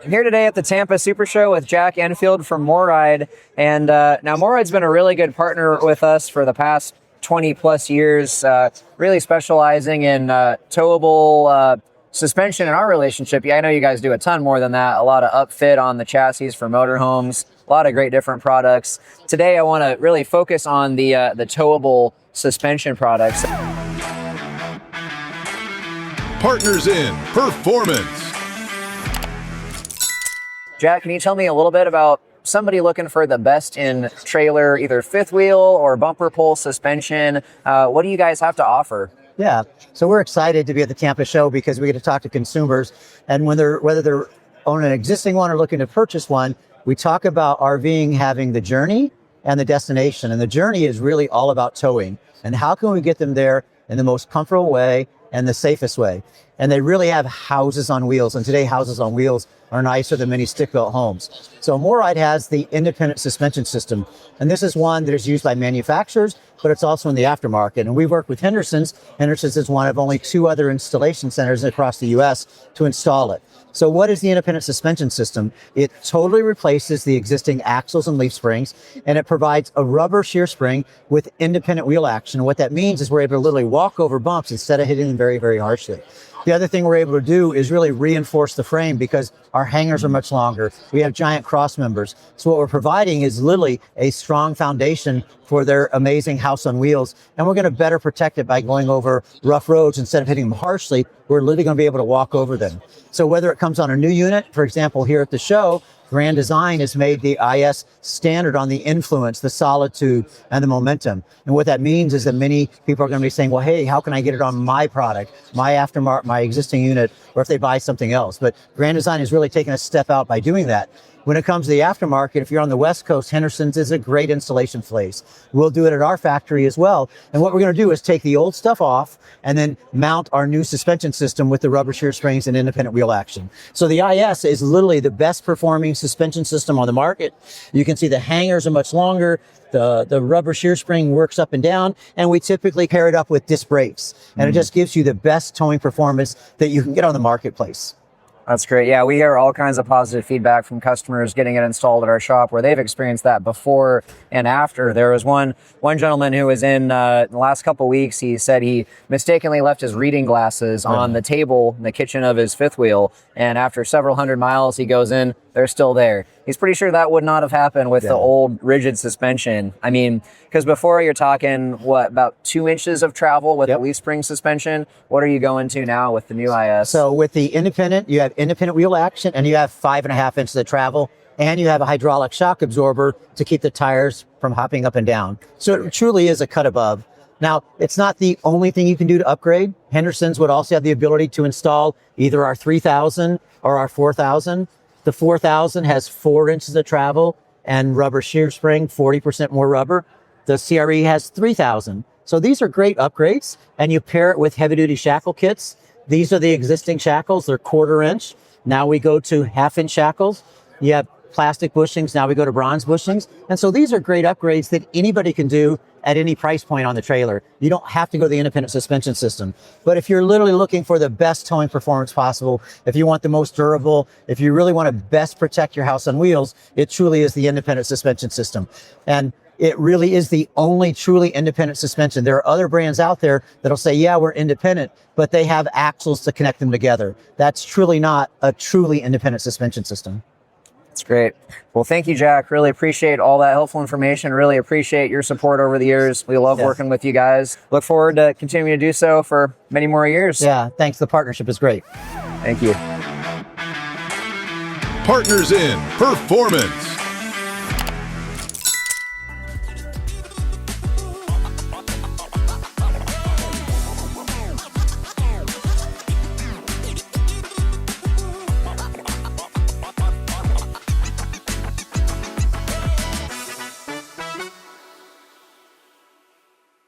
I'm here today at the Tampa SuperShow with Jack Enfield from MORryde. And now MORryde's been a really good partner with us for the past 20 plus years, really specializing in towable suspension in our relationship. Yeah, I know you guys do a ton more than that. A lot of upfit on the chassis for motorhomes, a lot of great different products. Today I want to really focus on the towable suspension products. Partners in Performance. Jack, can you tell me a little bit about somebody looking for the best in trailer, either fifth wheel or bumper pull suspension? What do you guys have to offer? Yeah, so we're excited to be at the Tampa show because we get to talk to consumers, and whether they're owning an existing one or looking to purchase one, we talk about RVing having the journey and the destination. And the journey is really all about towing and how can we get them there in the most comfortable way and the safest way. And they really have houses on wheels, and today houses on wheels are nicer than many stick-built homes. So MORryde has the independent suspension system, and this is one that is used by manufacturers, but it's also in the aftermarket. And we've worked with Henderson's. Henderson's is one of only 2 other installation centers across the US to install it. So what is the independent suspension system? It totally replaces the existing axles and leaf springs, and it provides a rubber shear spring with independent wheel action. What that means is we're able to literally walk over bumps instead of hitting them very, very harshly. The other thing we're able to do is really reinforce the frame because our hangers are much longer. We have giant cross members. So what we're providing is literally a strong foundation for their amazing house on wheels. And we're going to better protect it by going over rough roads. Instead of hitting them harshly, we're literally going to be able to walk over them. So whether it comes on a new unit, for example, here at the show, Grand Design has made the IS standard on the influence, the solitude, and the momentum. And what that means is that many people are going to be saying, well, hey, how can I get it on my product, my aftermarket, my existing unit, or if they buy something else? But Grand Design has really taken a step out by doing that. When it comes to the aftermarket, if you're on the West Coast, Henderson's is a great installation place. We'll do it at our factory as well. And what we're going to do is take the old stuff off and then mount our new suspension system with the rubber shear springs and independent wheel action. So the IS is literally the best performing suspension system on the market. You can see the hangers are much longer. The rubber shear spring works up and down, and we typically pair it up with disc brakes. And it just gives you the best towing performance that you can get on the marketplace. That's great. Yeah, we hear all kinds of positive feedback from customers getting it installed at our shop where they've experienced that before and after. There was one gentleman who was in the last couple of weeks. He said he mistakenly left his reading glasses on the table in the kitchen of his fifth wheel, and after several hundred miles, he goes in, they're still there. He's pretty sure that would not have happened with the old rigid suspension. I mean, because before you're talking, what, about 2 inches of travel with the leaf spring suspension? What are you going to now with the new IS? So with the independent, you have independent wheel action, and you have 5.5 inches of travel, and you have a hydraulic shock absorber to keep the tires from hopping up and down. So it truly is a cut above. Now, it's not the only thing you can do to upgrade. Henderson's would also have the ability to install either our 3000 or our 4000. The 4000 has 4 inches of travel and rubber shear spring, 40% more rubber. The CRE has 3000. So these are great upgrades, and you pair it with heavy duty shackle kits. These are the existing shackles. They're 1/4 inch. Now we go to 1/2 inch shackles. You have plastic bushings. Now we go to bronze bushings. And so these are great upgrades that anybody can do at any price point on the trailer. You don't have to go to the independent suspension system. But if you're literally looking for the best towing performance possible, if you want the most durable, if you really want to best protect your house on wheels, it truly is the independent suspension system. And it really is the only truly independent suspension. There are other brands out there that'll say, yeah, we're independent, but they have axles to connect them together. That's truly not a truly independent suspension system. That's great. Well, thank you, Jack. Really appreciate all that helpful information. Really appreciate your support over the years. We love working with you guys. Look forward to continuing to do so for many more years. Yeah, thanks. The partnership is great. Thank you. Partners in Performance.